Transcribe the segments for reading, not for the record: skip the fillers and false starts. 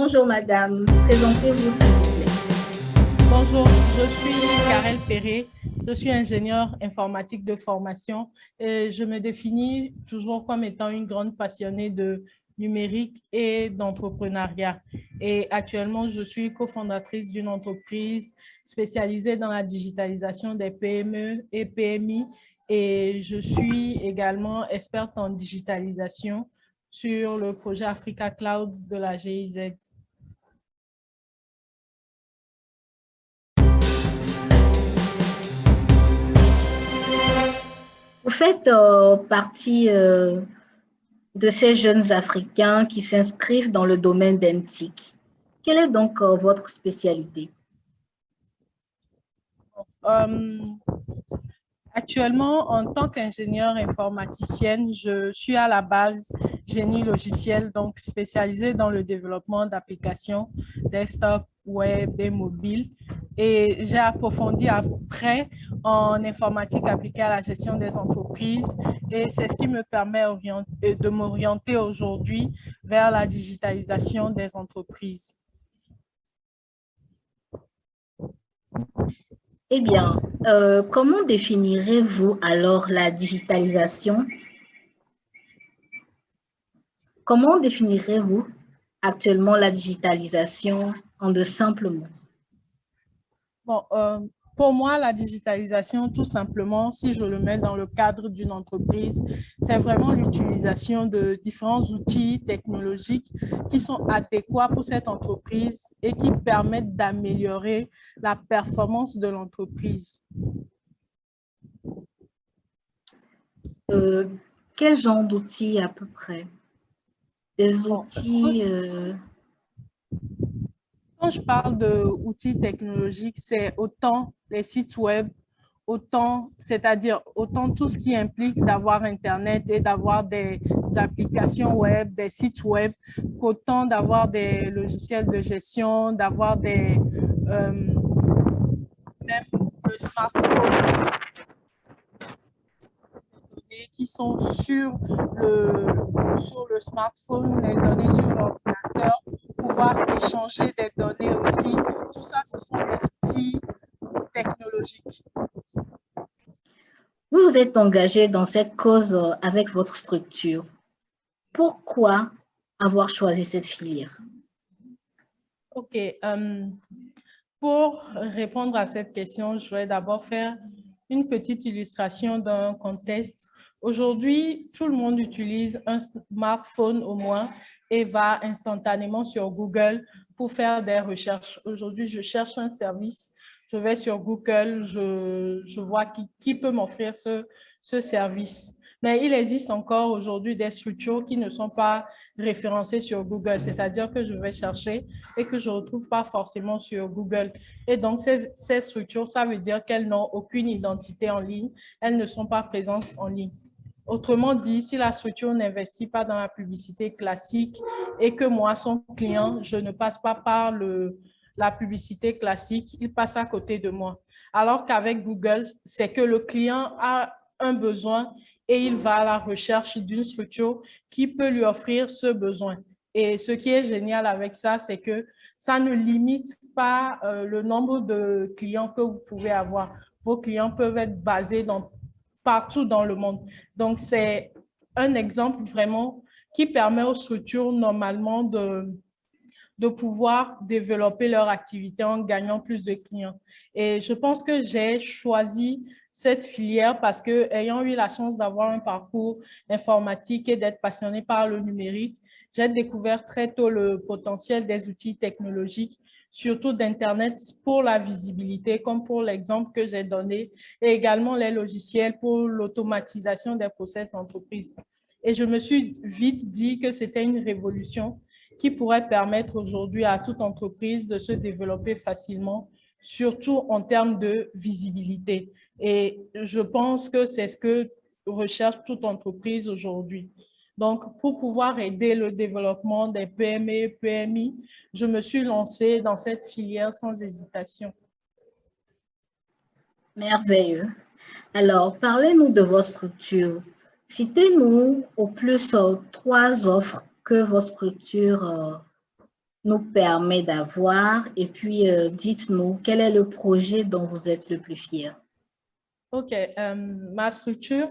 Bonjour madame, présentez-vous s'il vous plaît. Bonjour, je suis Karel Perret, je suis ingénieure informatique de formation et je me définis toujours comme étant une grande passionnée de numérique et d'entrepreneuriat. Et actuellement, je suis cofondatrice d'une entreprise spécialisée dans la digitalisation des PME et PMI et je suis également experte en digitalisation sur le projet Africa Cloud de la GIZ. Vous faites partie de ces jeunes Africains qui s'inscrivent dans le domaine d'NTIC. Quelle est donc votre spécialité? Euh, Actuellement, en tant qu'ingénieure informaticienne, je suis à la base génie logiciel, donc spécialisée dans le développement d'applications desktop, web et mobile. Et j'ai approfondi après en informatique appliquée à la gestion des entreprises. Et c'est ce qui me permet de m'orienter aujourd'hui vers la digitalisation des entreprises. Eh bien, comment définirez-vous alors la digitalisation? Comment définirez-vous actuellement la digitalisation en de simples mots? Bon, pour moi, la digitalisation, tout simplement, si je le mets dans le cadre d'une entreprise, c'est vraiment l'utilisation de différents outils technologiques qui sont adéquats pour cette entreprise et qui permettent d'améliorer la performance de l'entreprise. Euh, Quel genre d'outils à peu près? Des Bon, outils, quand je parle d'outils technologiques, c'est autant les sites web, autant, c'est-à-dire autant tout ce qui implique d'avoir Internet et d'avoir des applications web, des sites web, qu'autant d'avoir des logiciels de gestion, d'avoir même le smartphone, qui sont sur le smartphone, les données sur l'ordinateur, pouvoir échanger des données aussi. Tout ça, ce sont des outils technologiques. vous vous êtes engagé dans cette cause avec votre structure. Pourquoi avoir choisi cette filière? OK. Pour répondre à cette question, je vais d'abord faire une petite illustration d'un contexte. Aujourd'hui, tout le monde utilise un smartphone au moins et va instantanément sur Google pour faire des recherches. Aujourd'hui, je cherche un service, je vais sur Google, je vois qui peut m'offrir ce service. Mais il existe encore aujourd'hui des structures qui ne sont pas référencées sur Google, c'est-à-dire que je vais chercher et que je ne retrouve pas forcément sur Google. Et donc, ces structures, ça veut dire qu'elles n'ont aucune identité en ligne, elles ne sont pas présentes en ligne. Autrement dit, si la structure n'investit pas dans la publicité classique et que moi, son client, je ne passe pas par la publicité classique, il passe à côté de moi. Alors qu'avec Google, c'est que le client a un besoin et il va à la recherche d'une structure qui peut lui offrir ce besoin. Et ce qui est génial avec ça, c'est que ça ne limite pas le nombre de clients que vous pouvez avoir. Vos clients peuvent être basés partout dans le monde. Donc, c'est un exemple vraiment qui permet aux structures normalement de pouvoir développer leur activité en gagnant plus de clients. Et je pense que j'ai choisi cette filière parce que, ayant eu la chance d'avoir un parcours informatique et d'être passionnée par le numérique, j'ai découvert très tôt le potentiel des outils technologiques, surtout d'Internet pour la visibilité, comme pour l'exemple que j'ai donné, et également les logiciels pour l'automatisation des process d'entreprise. Et je me suis vite dit que c'était une révolution qui pourrait permettre aujourd'hui à toute entreprise de se développer facilement, surtout en termes de visibilité. Et je pense que c'est ce que recherche toute entreprise aujourd'hui. Donc, pour pouvoir aider le développement des PME et PMI, je me suis lancée dans cette filière sans hésitation. Merveilleux. Alors, parlez-nous de votre structure. Citez-nous au plus trois offres que votre structure nous permet d'avoir? Et puis, dites-nous, quel est le projet dont vous êtes le plus fier? OK. Ma structure,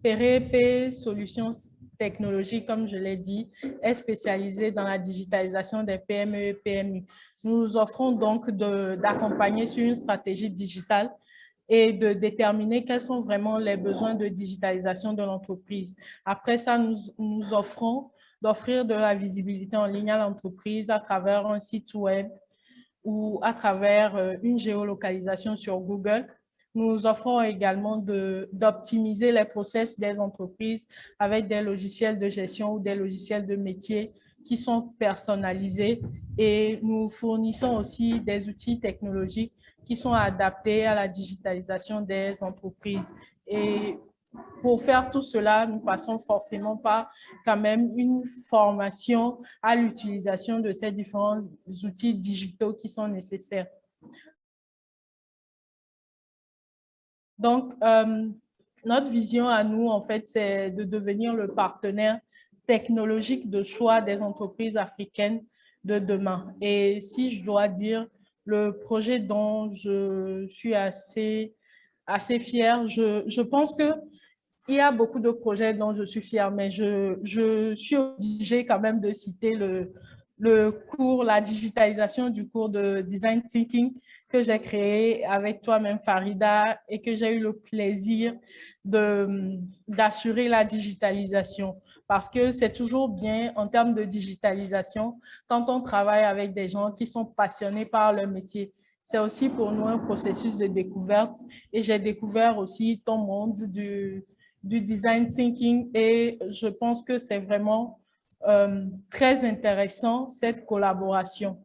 PRP Solutions Technologiques, comme je l'ai dit, est spécialisée dans la digitalisation des PME et PMI. Nous offrons donc d'accompagner sur une stratégie digitale et de déterminer quels sont vraiment les besoins de digitalisation de l'entreprise. Après ça, nous offrons d'offrir de la visibilité en ligne à l'entreprise à travers un site web ou à travers une géolocalisation sur Google. Nous offrons également d'optimiser les process des entreprises avec des logiciels de gestion ou des logiciels de métier qui sont personnalisés, et nous fournissons aussi des outils technologiques qui sont adaptés à la digitalisation des entreprises. Et pour faire tout cela, nous passons forcément par quand même une formation à l'utilisation de ces différents outils digitaux qui sont nécessaires. Donc, notre vision à nous, en fait, c'est de devenir le partenaire technologique de choix des entreprises africaines de demain. Et si je dois dire, le projet dont je suis assez fière, je pense que il y a beaucoup de projets dont je suis fière, mais je suis obligée quand même de citer le cours, la digitalisation du cours de Design Thinking que j'ai créé avec toi-même, Farida, et que j'ai eu le plaisir d'assurer la digitalisation. Parce que c'est toujours bien en termes de digitalisation quand on travaille avec des gens qui sont passionnés par leur métier. C'est aussi pour nous un processus de découverte, et j'ai découvert aussi ton monde du design thinking, et je pense que c'est vraiment très intéressant cette collaboration.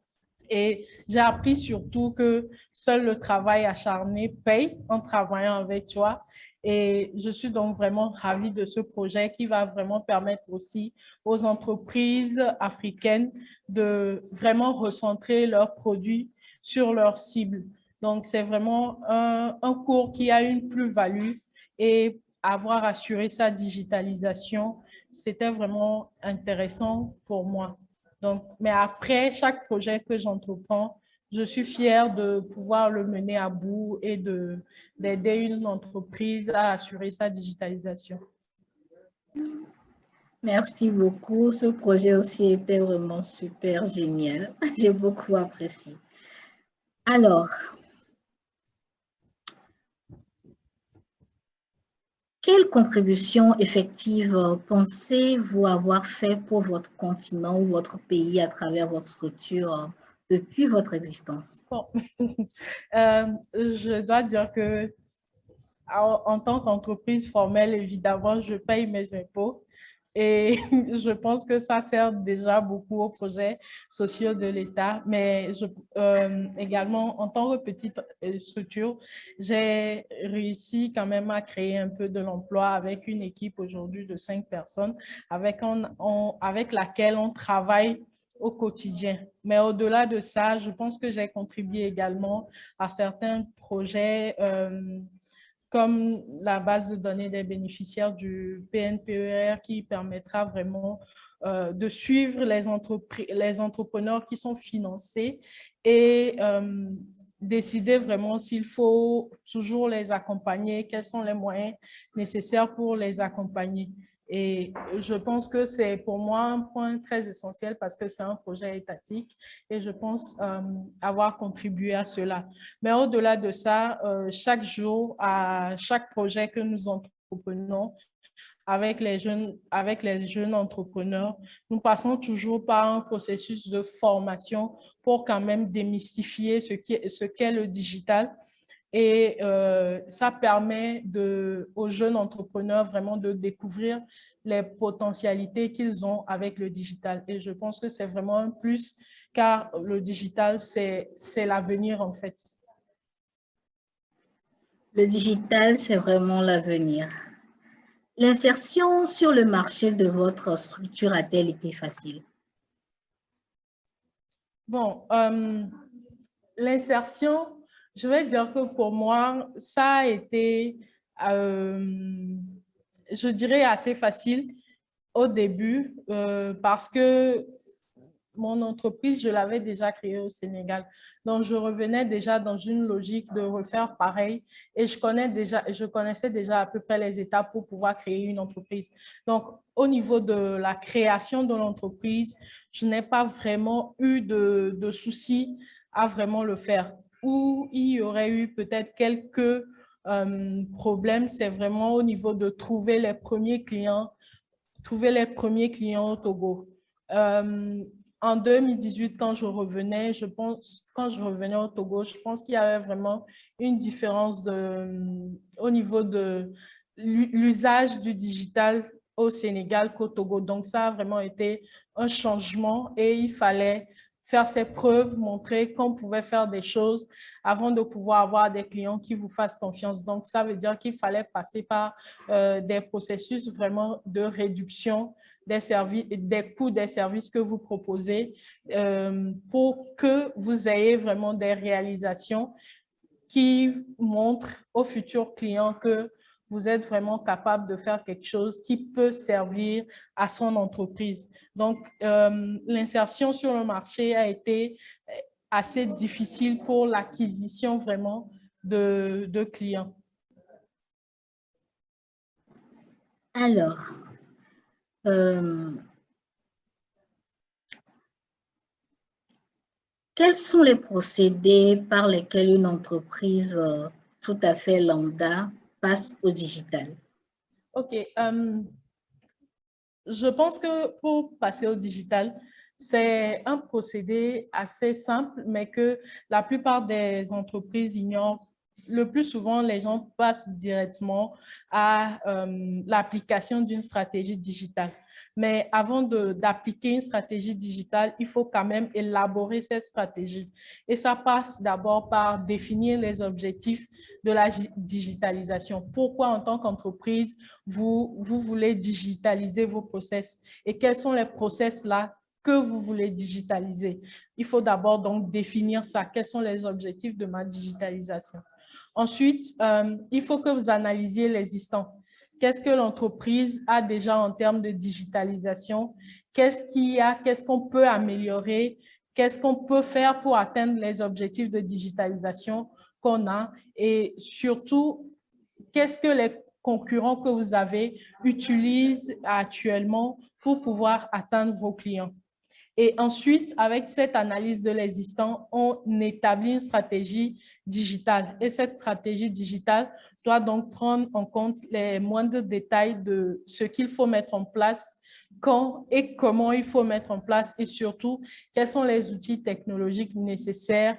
Et j'ai appris surtout que seul le travail acharné paye en travaillant avec toi. Et je suis donc vraiment ravie de ce projet qui va vraiment permettre aussi aux entreprises africaines de vraiment recentrer leurs produits sur leurs cibles. Donc, c'est vraiment un cours qui a une plus-value, et avoir assuré sa digitalisation, c'était vraiment intéressant pour moi. Donc, mais après chaque projet que j'entreprends, je suis fière de pouvoir le mener à bout et d'aider une entreprise à assurer sa digitalisation. Merci beaucoup. Ce projet aussi était vraiment super génial. J'ai beaucoup apprécié. Alors, quelle contribution effective pensez-vous avoir fait pour votre continent ou votre pays à travers votre structure depuis votre existence? Bon. Je dois dire que en tant qu'entreprise formelle, évidemment, je paye mes impôts. Et je pense que ça sert déjà beaucoup aux projets sociaux de l'État. Mais également, en tant que petite structure, j'ai réussi quand même à créer un peu de l'emploi avec une équipe aujourd'hui de 5 personnes avec laquelle on travaille au quotidien. Mais au-delà de ça, je pense que j'ai contribué également à certains projets comme la base de données des bénéficiaires du PNPER, qui permettra vraiment de suivre les entrepreneurs qui sont financés, et décider vraiment s'il faut toujours les accompagner, quels sont les moyens nécessaires pour les accompagner. Et je pense que c'est pour moi un point très essentiel, parce que c'est un projet étatique, et je pense avoir contribué à cela. Mais au-delà de ça, chaque jour, à chaque projet que nous entreprenons avec les jeunes entrepreneurs, nous passons toujours par un processus de formation pour quand même démystifier ce qu'est le digital. Et ça permet aux jeunes entrepreneurs vraiment de découvrir les potentialités qu'ils ont avec le digital. Et je pense que c'est vraiment un plus, car le digital, c'est l'avenir en fait. Le digital, c'est vraiment l'avenir. L'insertion sur le marché de votre structure a-t-elle été facile? Bon, l'insertion, je vais dire que pour moi, ça a été, je dirais, assez facile au début, parce que mon entreprise, je l'avais déjà créée au Sénégal. Donc, je revenais déjà dans une logique de refaire pareil et je connaissais déjà à peu près les étapes pour pouvoir créer une entreprise. Donc, au niveau de la création de l'entreprise, je n'ai pas vraiment eu de soucis à vraiment le faire. Où il y aurait eu peut-être quelques problèmes, c'est vraiment au niveau de trouver les premiers clients au Togo. En 2018, quand je revenais au Togo, je pense qu'il y avait vraiment une différence au niveau de l'usage du digital au Sénégal qu'au Togo. Donc, ça a vraiment été un changement et il fallait faire ses preuves, montrer qu'on pouvait faire des choses avant de pouvoir avoir des clients qui vous fassent confiance. Donc, ça veut dire qu'il fallait passer par des processus vraiment de réduction des coûts des services que vous proposez pour que vous ayez vraiment des réalisations qui montrent aux futurs clients que vous êtes vraiment capable de faire quelque chose qui peut servir à son entreprise. Donc, l'insertion sur le marché a été assez difficile pour l'acquisition vraiment de clients. Alors, quels sont les procédés par lesquels une entreprise tout à fait lambda passe au digital? OK. Je pense que pour passer au digital, c'est un procédé assez simple, mais que la plupart des entreprises ignorent. Le plus souvent, les gens passent directement à l'application d'une stratégie digitale. Mais avant d'appliquer une stratégie digitale, il faut quand même élaborer cette stratégie. Et ça passe d'abord par définir les objectifs de la digitalisation. Pourquoi, en tant qu'entreprise, vous voulez digitaliser vos process et quels sont les process là que vous voulez digitaliser. Il faut d'abord donc définir ça. Quels sont les objectifs de ma digitalisation? Ensuite, il faut que vous analysiez l'existant. Qu'est-ce que l'entreprise a déjà en termes de digitalisation? Qu'est-ce qu'on peut améliorer? Qu'est-ce qu'on peut faire pour atteindre les objectifs de digitalisation qu'on a? Et surtout, qu'est-ce que les concurrents que vous avez utilisent actuellement pour pouvoir atteindre vos clients? Et ensuite, avec cette analyse de l'existant, on établit une stratégie digitale. Et cette stratégie digitale doit donc prendre en compte les moindres détails de ce qu'il faut mettre en place, quand et comment il faut mettre en place, et surtout, quels sont les outils technologiques nécessaires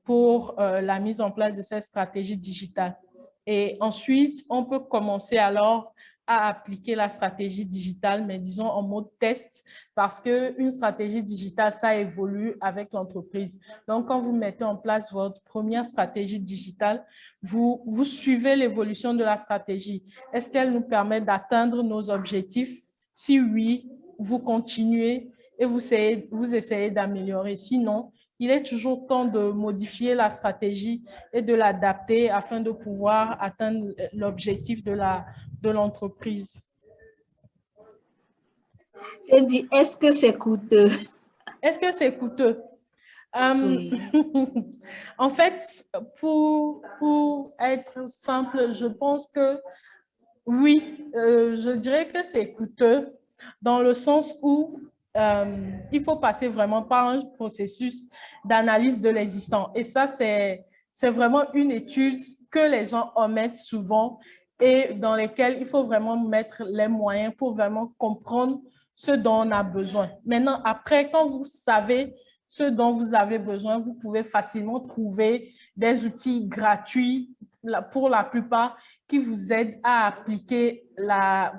pour la mise en place de cette stratégie digitale. Et ensuite, on peut commencer alors à appliquer la stratégie digitale, mais disons en mode test, parce qu'une stratégie digitale, ça évolue avec l'entreprise. Donc, quand vous mettez en place votre première stratégie digitale, vous suivez l'évolution de la stratégie. Est-ce qu'elle nous permet d'atteindre nos objectifs? Si oui, vous continuez et vous essayez d'améliorer. Sinon, il est toujours temps de modifier la stratégie et de l'adapter afin de pouvoir atteindre l'objectif de l'entreprise. Je dis, est-ce que c'est coûteux? Est-ce que c'est coûteux? Oui. En fait, pour être simple, je pense que oui, je dirais que c'est coûteux dans le sens où il faut passer vraiment par un processus d'analyse de l'existant. Et ça, c'est vraiment une étude que les gens omettent souvent et dans lesquelles il faut vraiment mettre les moyens pour vraiment comprendre ce dont on a besoin. Maintenant, après, quand vous savez ce dont vous avez besoin, vous pouvez facilement trouver des outils gratuits pour la plupart qui vous aident à appliquer la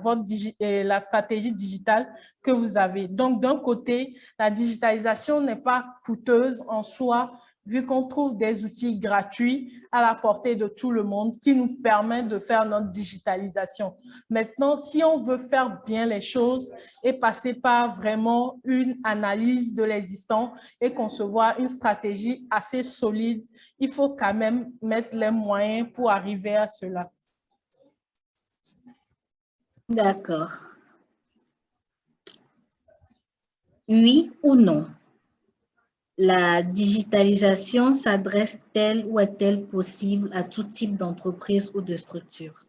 stratégie digitale que vous avez. Donc, d'un côté, la digitalisation n'est pas coûteuse en soi, vu qu'on trouve des outils gratuits à la portée de tout le monde qui nous permettent de faire notre digitalisation. Maintenant, si on veut faire bien les choses et passer par vraiment une analyse de l'existant et concevoir une stratégie assez solide, il faut quand même mettre les moyens pour arriver à cela. D'accord. Oui ou non? la digitalisation s'adresse-t-elle ou est-elle possible à tout type d'entreprise ou de structure?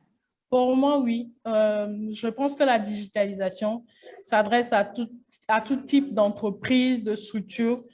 Pour moi, oui. Je pense que la digitalisation s'adresse à tout type d'entreprise, de structure,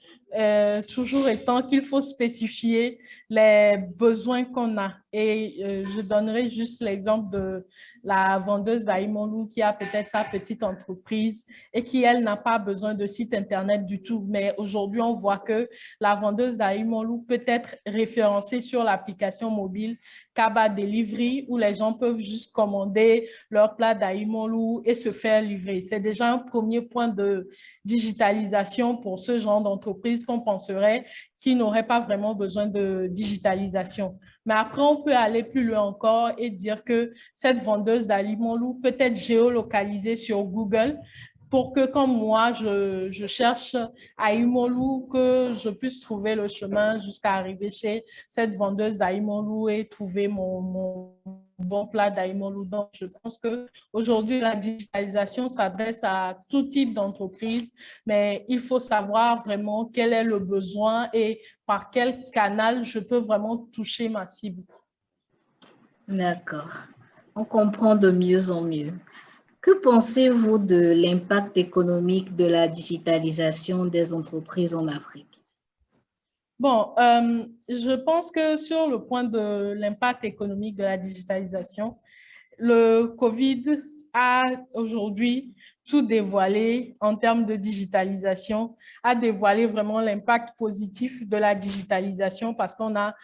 toujours étant qu'il faut spécifier les besoins qu'on a. Et je donnerai juste l'exemple de la vendeuse d'Aïmolou qui a peut-être sa petite entreprise et qui, elle, n'a pas besoin de site Internet du tout. Mais aujourd'hui, on voit que la vendeuse d'Aïmolou peut être référencée sur l'application mobile Kaba Delivery où les gens peuvent juste commander leur plat d'Aïmolou et se faire livrer. C'est déjà un premier point de digitalisation pour ce genre d'entreprise qu'on penserait qui n'aurait pas vraiment besoin de digitalisation. Mais après, on peut aller plus loin encore et dire que cette vendeuse d'Aïmolou peut être géolocalisée sur Google pour que, comme moi, je cherche Aïmolou, que je puisse trouver le chemin jusqu'à arriver chez cette vendeuse d'Aïmolou et trouver mon bon plat d'Aïmolou. Donc, je pense qu'aujourd'hui, la digitalisation s'adresse à tout type d'entreprise, mais il faut savoir vraiment quel est le besoin et par quel canal je peux vraiment toucher ma cible. D'accord. On comprend de mieux en mieux. Que pensez-vous de l'impact économique de la digitalisation des entreprises en Afrique? Bon, je pense que sur le point de l'impact économique de la digitalisation, le COVID a aujourd'hui tout dévoilé en termes de digitalisation, a dévoilé vraiment l'impact positif de la digitalisation parce qu'on a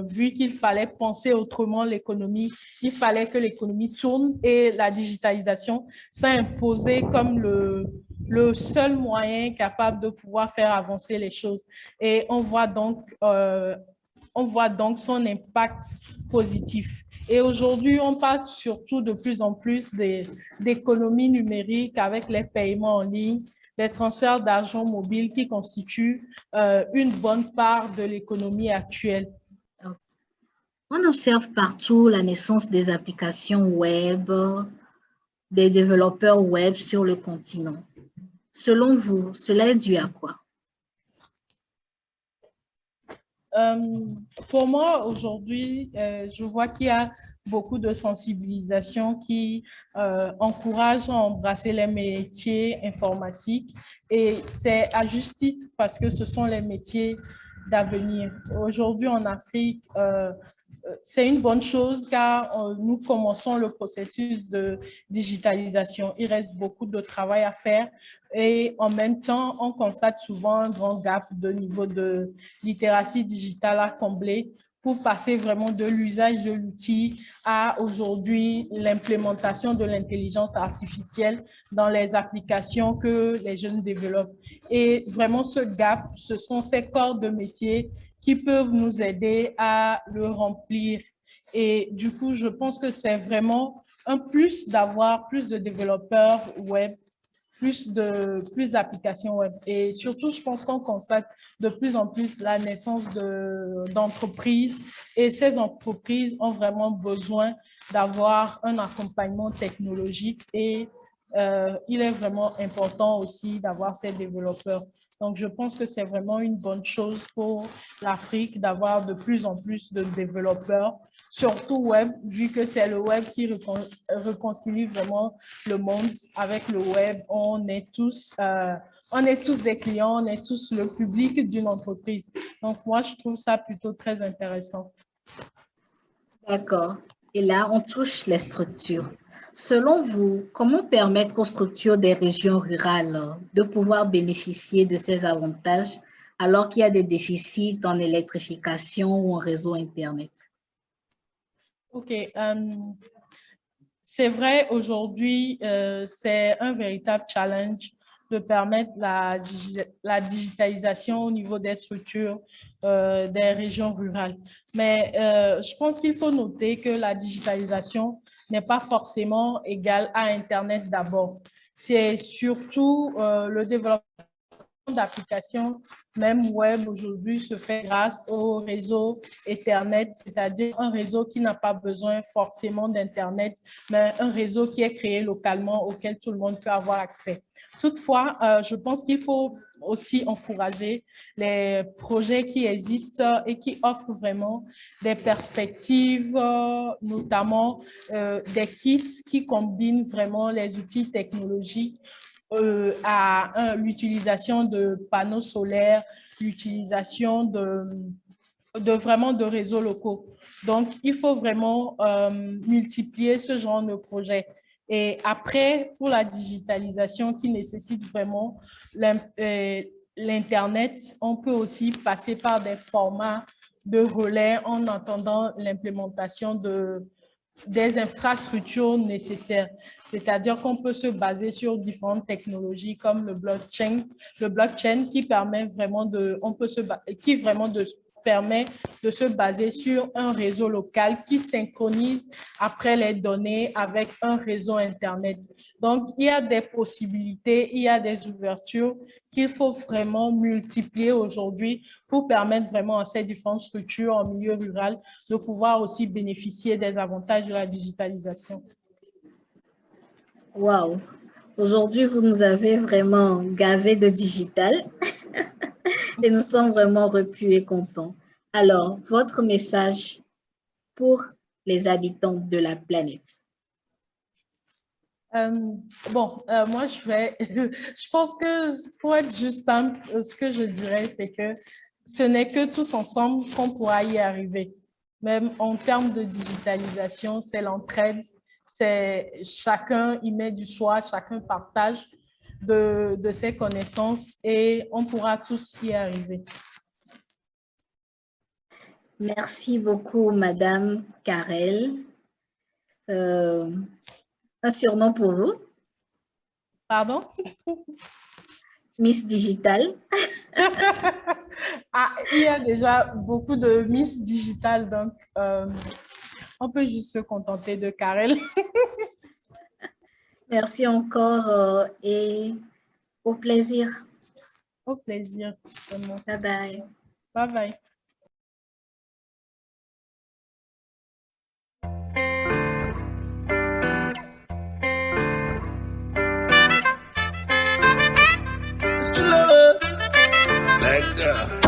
vu qu'il fallait penser autrement l'économie, il fallait que l'économie tourne et la digitalisation s'est imposée comme le seul moyen capable de pouvoir faire avancer les choses. Et on voit donc son impact positif. Et aujourd'hui, on parle surtout de plus en plus d'économie numérique avec les paiements en ligne, des transferts d'argent mobile qui constituent une bonne part de l'économie actuelle. On observe partout la naissance des applications web, des développeurs web sur le continent. Selon vous, cela est dû à quoi? Pour moi, aujourd'hui, je vois qu'il y a beaucoup de sensibilisation qui encourage à embrasser les métiers informatiques et c'est à juste titre parce que ce sont les métiers d'avenir. Aujourd'hui, en Afrique, c'est une bonne chose car nous commençons le processus de digitalisation. Il reste beaucoup de travail à faire et en même temps, on constate souvent un grand gap de niveau de littératie digitale à combler pour passer vraiment de l'usage de l'outil à aujourd'hui l'implémentation de l'intelligence artificielle dans les applications que les jeunes développent. Et vraiment ce gap, ce sont ces corps de métier qui peuvent nous aider à le remplir. Et du coup, je pense que c'est vraiment un plus d'avoir plus de développeurs web, plus d'applications web. Et surtout, je pense qu'on constate de plus en plus la naissance d'entreprises et ces entreprises ont vraiment besoin d'avoir un accompagnement technologique et il est vraiment important aussi d'avoir ces développeurs. Donc, je pense que c'est vraiment une bonne chose pour l'Afrique d'avoir de plus en plus de développeurs, surtout web, vu que c'est le web qui réconcilie vraiment le monde. Avec le web, on est tous des clients, on est tous le public d'une entreprise. Donc, moi, je trouve ça plutôt très intéressant. D'accord. Et là, on touche les structures. Selon vous, comment permettre aux structures des régions rurales de pouvoir bénéficier de ces avantages alors qu'il y a des déficits en électrification ou en réseau Internet? OK. C'est vrai, aujourd'hui, c'est un véritable challenge de permettre la digitalisation au niveau des structures des régions rurales. Mais je pense qu'il faut noter que la digitalisation n'est pas forcément égale à Internet d'abord. C'est surtout le développement d'applications, même web aujourd'hui, se fait grâce au réseau Ethernet, c'est-à-dire un réseau qui n'a pas besoin forcément d'Internet, mais un réseau qui est créé localement auquel tout le monde peut avoir accès. Toutefois, je pense qu'il faut aussi encourager les projets qui existent et qui offrent vraiment des perspectives, notamment des kits qui combinent vraiment les outils technologiques à l'utilisation de panneaux solaires, l'utilisation vraiment de réseaux locaux. Donc, il faut vraiment multiplier ce genre de projet. Et après, pour la digitalisation qui nécessite vraiment l'Internet, on peut aussi passer par des formats de relais en attendant l'implémentation des infrastructures nécessaires. C'est-à-dire qu'on peut se baser sur différentes technologies comme le blockchain qui permet vraiment permet de se baser sur un réseau local qui synchronise après les données avec un réseau Internet. Donc, il y a des possibilités, il y a des ouvertures qu'il faut vraiment multiplier aujourd'hui pour permettre vraiment à ces différentes structures en milieu rural de pouvoir aussi bénéficier des avantages de la digitalisation. Wow! Aujourd'hui, vous nous avez vraiment gavé de digital et nous sommes vraiment repus et contents. Alors, votre message pour les habitants de la planète? Moi, je pense que pour être juste simple, ce que je dirais, c'est que ce n'est que tous ensemble qu'on pourra y arriver. Même en termes de digitalisation, c'est l'entraide, c'est chacun y met du soi, chacun partage de ses connaissances et on pourra tous y arriver. Merci beaucoup, Madame Karel. Un surnom pour vous? Pardon? Miss Digital. Il y a déjà beaucoup de Miss Digital, donc on peut juste se contenter de Karel. Merci encore et au plaisir. Au plaisir. Bye bye. Bye bye. Let go.